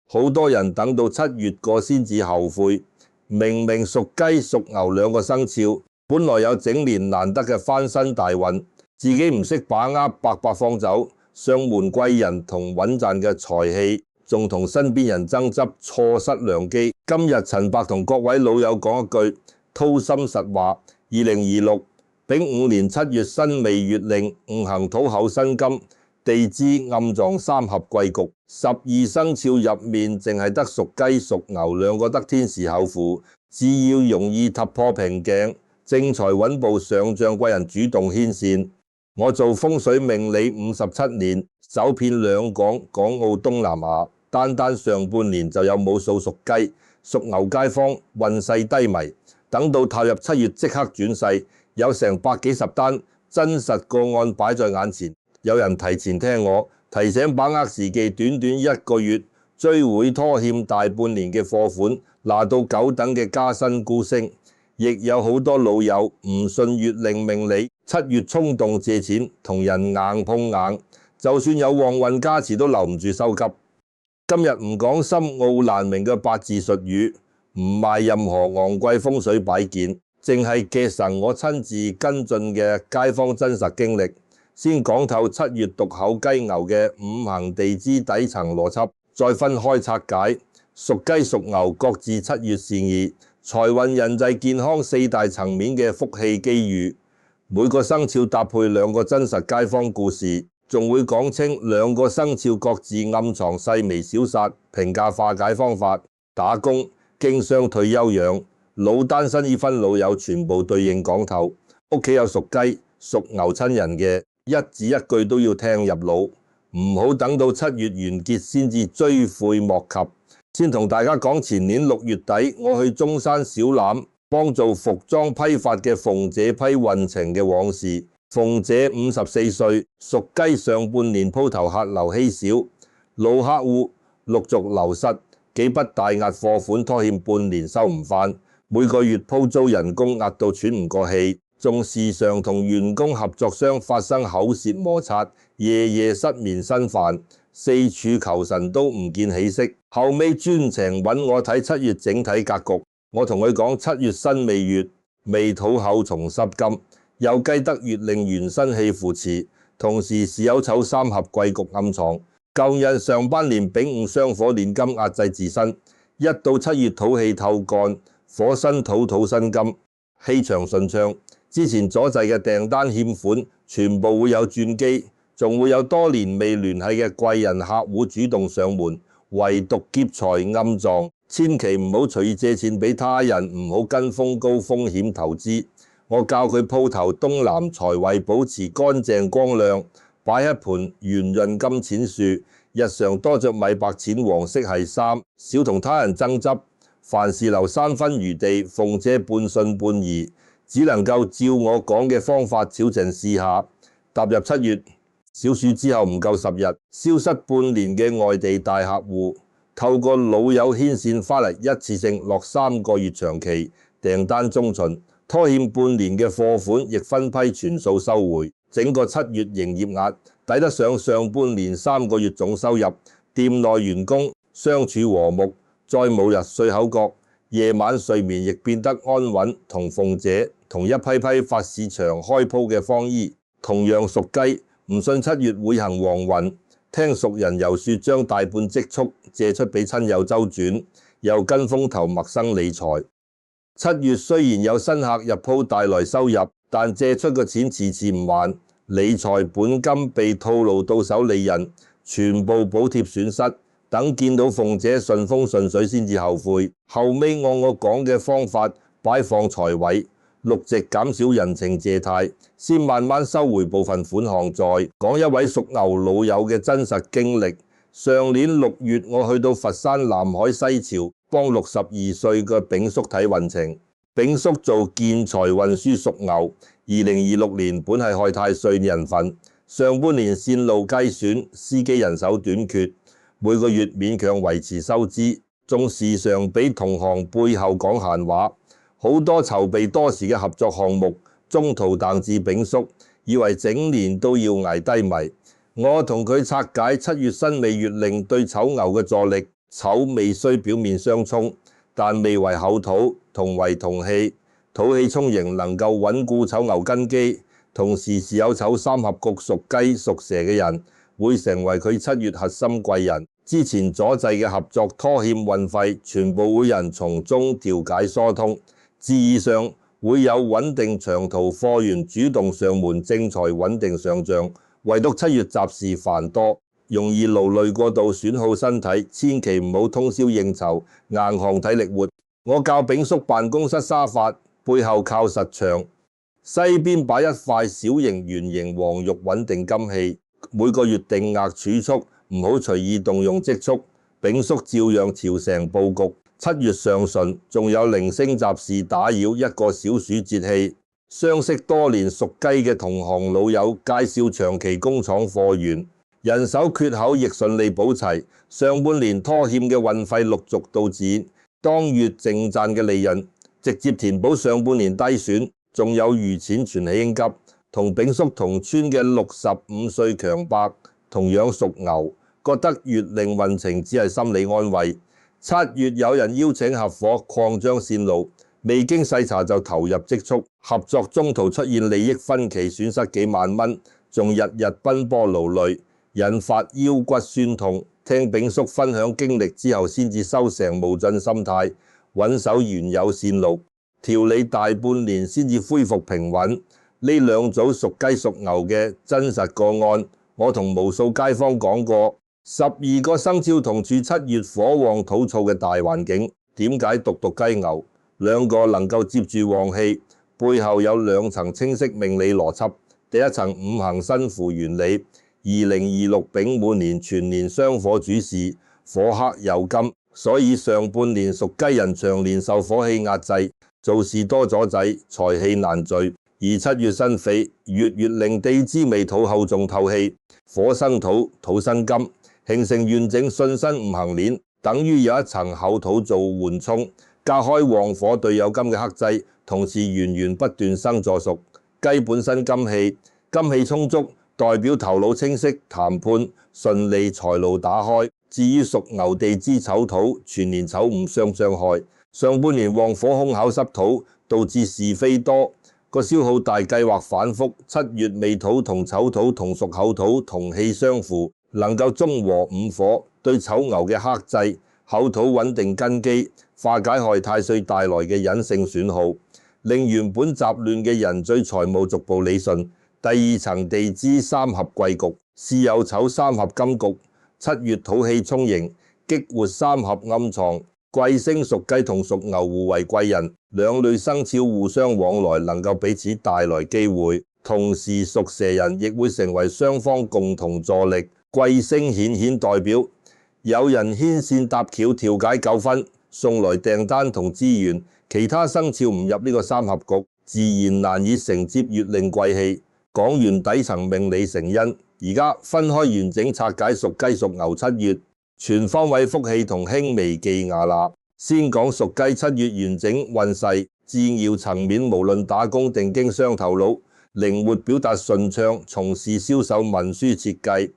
好多人等到7月過先至後悔。明明屬雞屬牛兩個生肖，本來有整年難得嘅翻身大運，自己唔識把握，白白放走，上門貴人同穩賺嘅財氣，仲同身邊人爭執，錯失良機。今日陳伯同各位老友講一句掏心實話：2026丙午年7月辛未月令，五行土厚辛金，地支暗撞三合貴局，12生肖入面淨係得屬雞屬牛兩個得天時候符，只要容易突破瓶頸，正財穩步上將，貴人主動牽線。我做風水命理57年，走遍兩港、港澳、東南亞，單上半年就有無數屬雞、屬牛街坊運勢低迷，等到踏入7月即刻轉勢，有成百幾十單真實個案擺在眼前。有人提前聽我提醒，把握時機，短短1個月追回拖欠大半年嘅貨款，拿到9等嘅加薪高升。亦有好多老友唔信月令命理，7月衝動借錢，同人硬碰硬，就算有旺運加持都留唔住收急。今日唔講深奧難明嘅八字術語，唔賣任何昂貴風水擺件，淨係嘅神我親自跟進嘅街坊真實經歷，先講透7月獨口雞牛嘅五行地支底層邏輯，再分開拆解屬雞屬牛各自7月善意、財運、人際、健康4大層面嘅福氣機遇。每個生肖搭配2個真實街坊故事，仲會講清2個生肖各自暗藏細微小煞、評價化解方法。打工、經商、退休養、老單身已婚老友全部對應講透。屋企有屬雞、屬牛親人嘅，一字一句都要聽入腦，唔好等到7月完結先至追悔莫及。先同大家講，前年6月底我去中山小欖幫做服裝批發嘅鳳姐批運程嘅往事。鳳姐54歲，屬雞，上半年鋪頭客流稀少，老客戶陸續流失，幾筆大額貨款拖欠半年收唔返，每個月鋪租人工壓到喘唔過氣，仲時常同員工合作商發生口舌摩擦，夜夜失眠生飯，四處求神都唔見起色。後尾專程揾我睇7月整體格局，我同佢講7月辛未月，未土厚重濕金，有雞得月令元生氣扶持，同時是有丑三合貴局暗藏。舊日上半年丙午雙火煉金壓制自身，一到7月土氣透乾，火生土，土生金，氣場順暢。之前阻滯嘅訂單欠款全部會有轉機，仲會有多年未聯繫嘅貴人客戶主動上門。唯獨劫財暗撞，千祈唔好隨意借錢俾他人，唔好跟風高風險投資。我教佢鋪頭東南財位保持乾淨光亮，擺一盆圓潤金錢樹，日常多着米白淺黃色系衫，少同他人爭執，凡事留3分餘地。鳳姐半信半疑，只能夠照我講嘅方法照正試下。踏入7月小暑之後唔夠10日，消失半年嘅外地大客戶，透過老友牽線返嚟，一次性落3個月長期訂單中旬，拖欠半年嘅貨款亦分批全數收回。整個7月營業額抵得上上半年3個月總收入。店內員工相處和睦，再冇日碎口角，夜晚睡眠亦變得安穩。同鳳姐同一批發市場開鋪嘅方姨，同樣屬雞。唔信7月會行黃運，聽熟人遊說將大半積蓄借出俾親友周轉，又跟風投陌生理財。7月雖然有新客入鋪帶來收入，但借出嘅錢遲遲唔還，理財本金被套路到手利潤，全部補貼損失。等見到鳳姐順風順水先至後悔。後尾按我講嘅方法擺放財位，陸續減少人情借貸，先慢慢收回部分款項。再講一位屬牛老友嘅真實經歷。上年6月我去到佛山南海西樵幫62歲嘅丙叔睇運程。丙叔做建材運輸屬牛，2026年本係害太歲人份，上半年線路雞損，司機人手短缺，每個月勉強維持收支，仲時常俾同行背後講閒話。好多籌備多時嘅合作項目，中途彈至丙叔，以為整年都要捱低迷。我同佢拆解7月辛未月令對丑牛嘅助力，丑未雖表面相沖，但未為後土，同為同氣，土氣沖刑能夠穩固丑牛根基，同時是有丑三合局屬雞屬蛇嘅人，會成為佢7月核心貴人。之前阻滯嘅合作拖欠運費，全部會人從中調解疏通。字義上會有穩定長途貨源主動上門，正財穩定上漲。唯獨7月雜事繁多，容易勞累過度，損耗身體，千祈唔好通宵應酬，硬項體力活。我教丙叔辦公室沙發，背後靠實牆，西邊擺一塊小型圓形黃玉穩定金器，每個月定額儲蓄，唔好隨意動用積蓄。丙叔照樣朝成佈局。7月上旬，仲有零星雜事打擾，一個小暑節氣。相識多年屬雞嘅同行老友介紹長期工廠貨源，人手缺口亦順利補齊。上半年拖欠嘅運費陸續到賬，當月淨賺嘅利潤直接填補上半年低損，仲有餘錢存起應急。同丙叔同村嘅65歲強伯同樣屬牛，覺得月令運程只係心理安慰。7月有人邀請合夥擴張線路，未經細查就投入積蓄，合作中途出現利益分歧，損失幾萬蚊，仲日日奔波勞累，引發腰骨酸痛。聽丙叔分享經歷之後，先至收成無盡心態，穩守原有線路，調理大半年先至恢復平穩。呢兩組屬雞屬牛嘅真實個案，我同無數街坊講過。12個生肖同處7月火旺土燥嘅大環境，點解獨雞牛兩個能夠接住旺氣？背後有2層清晰命理邏輯。第一層五行身符原理，2026丙滿年全年雙火主事，火克有金，所以上半年屬雞人長年受火氣壓制，做事多阻滯，財氣難聚。而7月辛匪，月令地支未土後重透氣，火生土，土生金，形成完整巽身五行鏈，等於有一層厚土做緩衝，隔開旺火對有金嘅克制，同時源源不斷生助熟。雞本身金氣，金氣充足，代表頭腦清晰，談判順利，財路打開。至於屬牛地支丑土，全年丑午相害，上半年旺火凶巧濕土，導致是非多，個消耗大，計劃反覆。7月未土同丑土同屬厚土，同氣相符，能夠中和午火，對丑牛嘅克制，厚土穩定根基，化解害太歲帶來嘅隱性損耗，令原本雜亂嘅人際財務逐步理順。第2層地支三合貴局，是有丑三合金局。7月土氣沖刑，激活三合暗藏，貴星屬雞同屬牛互為貴人，兩類生肖互相往來，能夠彼此帶來機會。同時屬蛇人亦會成為雙方共同助力。貴星顯代表有人牽線搭橋調解糾紛，送來訂單同資源。其他生肖唔入呢個三合局，自然難以承接月令貴氣。講完底層命理成因，而家分開完整拆解屬雞屬牛7月全方位福氣同輕微忌牙啦。先講屬雞7月完整運勢，自要層面無論打工定經商頭腦，靈活表達順暢，從事銷售文書設計，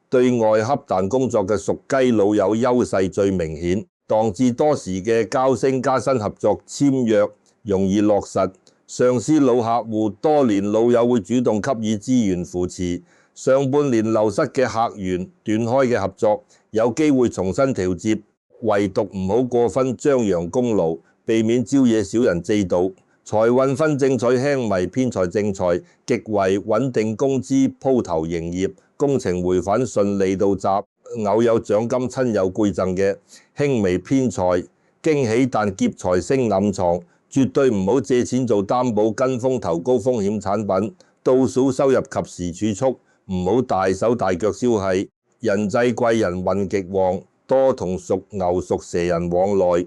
對外洽談工作嘅屬雞老友優勢最明顯。當至多時嘅交升加薪合作簽約容易落實，上司老客戶多年老友會主動給予資源扶持。上半年流失嘅客源斷開嘅合作有機會重新調接，唯獨唔好過分張揚功勞，避免招惹小人嫉妒。財運分正財輕迷偏財正財，極為穩定工資鋪頭營業，工程回返順利到閘，偶有獎金親友饋贈嘅輕微偏財驚喜，但劫財星暗藏，絕對唔好借錢做擔保跟風投高風險產品，倒數收入及時儲蓄，唔好大手大腳消費。人際貴人運極旺，多同屬牛屬蛇人往來，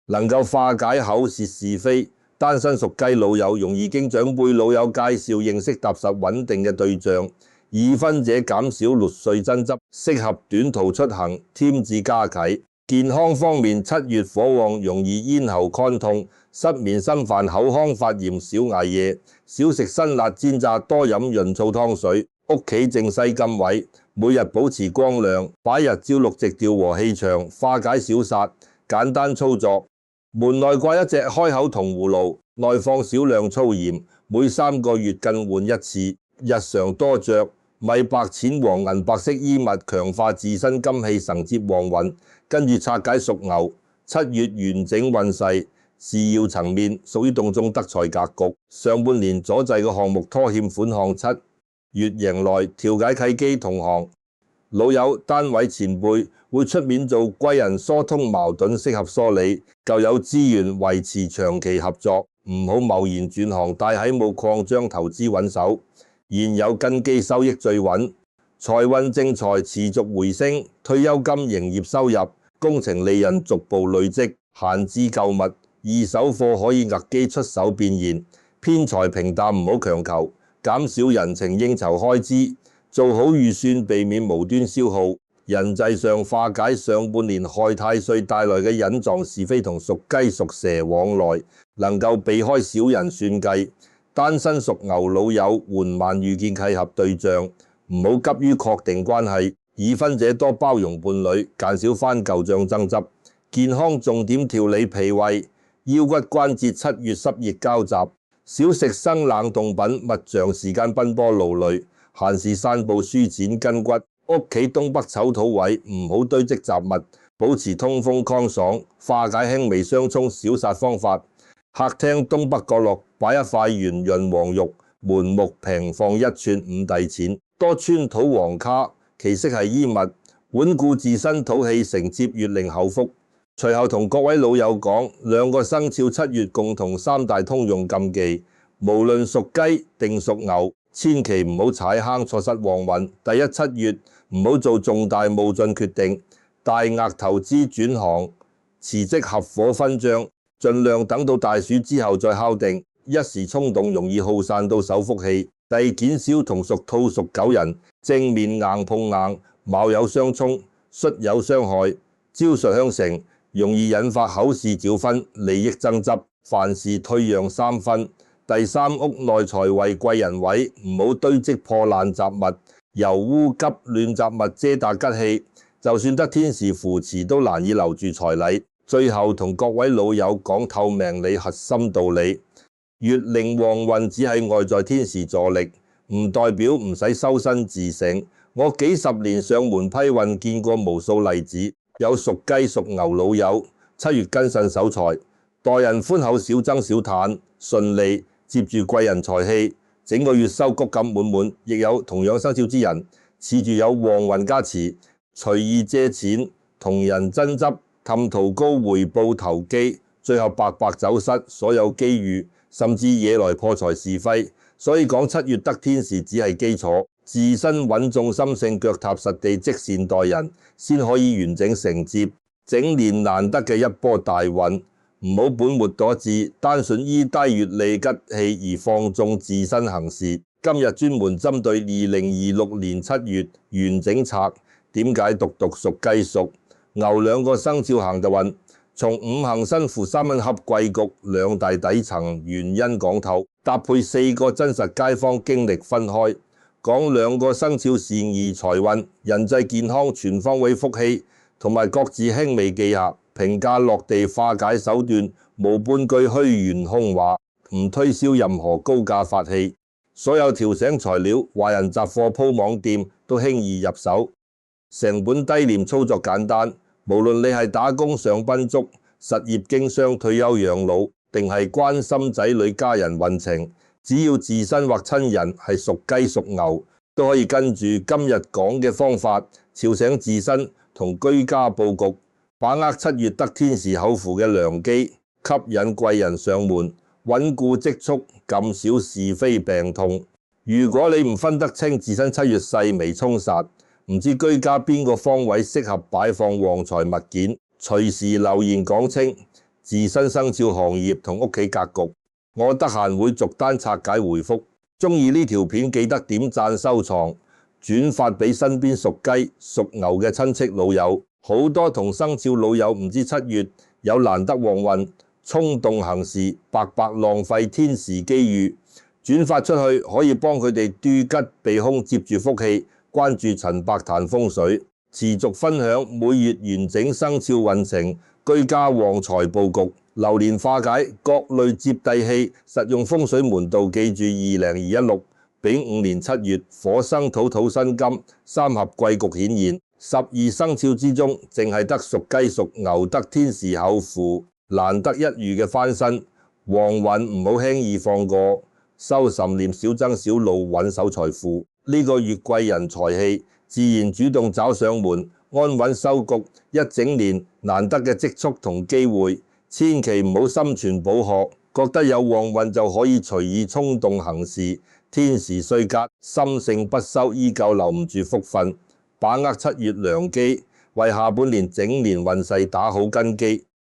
能夠化解口舌是非。單身屬雞老友容易經長輩老友介紹認識踏實穩定嘅對象，已婚者減少瑣碎爭執，適合短途出行，添置家啟。健康方面，7月火旺，容易咽喉乾痛、失眠、心煩、口腔發炎、少捱夜，少食辛辣煎炸，多飲潤燥湯水。屋企正西金位，每日保持光亮，擺日照綠植調和氣場，化解小煞。簡單操作，門內掛一隻開口銅葫蘆，內放少量粗鹽，每3個月更換一次。日常多着米白、淺黃、銀白色衣物，強化自身金氣，承接旺運。跟住拆解屬牛7月完整運勢，事業層面屬於動中得財格局。上半年阻滯嘅項目拖欠款項7月迎來，調解契機同行老友單位前輩會出面做貴人，疏通矛盾適合梳理。舊有資源維持長期合作，唔好貿然轉行，大起冇擴張投資穩手。現有根基收益最穩，財運正財持續回升，退休金營業收入、工程利潤逐步累積，閒置舊物、二手貨可以額機出手變現。偏財平淡，唔好強求，減少人情應酬開支，做好預算，避免無端消耗。人際上化解上半年害太歲帶來嘅隱藏是非同屬雞屬蛇往來，能夠避開小人算計。單身屬牛老友緩慢遇見契合對象，唔好急於確定關係。已婚者多包容伴侶，減少翻舊賬爭執。健康重點調理脾胃，腰骨關節7月濕熱交集，少食生冷凍品，勿長時間奔波勞累。閒時散步舒展筋骨。屋企東北丑土位唔好堆積雜物，保持通風康爽，化解輕微相沖小煞方法。客廳東北角落擺一塊圓潤黃玉，門木平放1寸5帝錢，多穿土黃卡，其色係衣物，穩固自身土氣，承接月令後福。隨後同各位老友講，2個生肖7月共同3大通用禁忌，無論屬雞定屬牛，千祈唔好踩坑錯失旺運。第一7月唔好做重大冒進決定，大額投資轉行、辭職、合夥分賬，盡量等到大暑之後再敲定，一時衝動容易耗散到手福氣。第二見小同屬兔屬狗人，正面硬碰硬，卯酉相沖，戌酉相害，招術相成，容易引發口事擾紛、利益爭執，凡事退讓3分。第3屋內財位貴人位，唔好堆積破爛雜物，油污急亂雜物遮打吉氣，就算得天時扶持都難以留住財禮。最後同各位老友講透命理核心道理，月令旺運只係外在天時助力，唔代表唔使修身自省。我幾十年上門批運見過無數例子，有屬雞屬牛老友7月謹慎守財，待人寬厚少爭少袒，順利接住貴人財氣，整個月收谷感滿滿。亦有同樣生肖之人，恃住有旺運加持，隨意借錢，同人爭執，氹圖高回報投機，最後白白走失所有機遇，甚至惹來破財是非。所以講7月得天時只係基礎，自身穩重心性，腳踏實地，積善待人，先可以完整承接整年難得嘅一波大運。唔好本末倒置，單純依低月利吉氣而放縱自身行事。今日專門針對2026年7月完整拆，點解獨屬雞屬牛2個生肖行就運，從五行生符3運合貴局2大底層原因講透，搭配4個真實街坊經歷分開，講2個生肖善意財運、人際健康全方位福氣，同埋各自輕微技巧。評價落地化解手段，無半句虛言空話，唔推銷任何高價法器。所有調醒材料、華人雜貨鋪網店都輕易入手，成本低廉，操作簡單。無論你係打工上賓族、實業經商、退休養老，定係關心仔女家人運程，只要自身或親人係屬雞屬牛，都可以跟住今日講嘅方法，調醒自身同居家佈局，把握7月得天時厚符嘅良機，吸引貴人上門，穩固積蓄，減少是非病痛。如果你唔分得清自身7月細微沖煞，唔知居家邊個方位適合擺放旺財物件，隨時留言講清自身生肖行業同屋企格局，我得閒會逐單拆解回覆。中意呢條片記得點讚收藏，轉發俾身邊屬雞屬牛嘅親戚老友。好多同生肖老友唔知7月有難得旺運，衝動行事，白白浪費天時機遇。轉發出去可以幫佢哋篤吉避凶，接住福氣，關注陳百壇風水，持續分享每月完整生肖運程、居家旺財佈局、流年化解各類接地氣實用風水門道。記住2026丙午年7月火生土土生金三合貴局顯現，12生肖之中淨係得屬雞屬牛得天時厚符，難得一遇嘅翻身，旺運唔好輕易放過，修神念少爭少路，穩守財富。呢個月貴人財氣，自然主動找上門，安穩收局，一整年難得嘅積蓄同機會，千祈唔好心存寶殼，覺得有旺運就可以隨意衝動行事。天時衰格，心性不收，依舊留唔住福分。把握7月良機，為下半年整年運勢打好根基。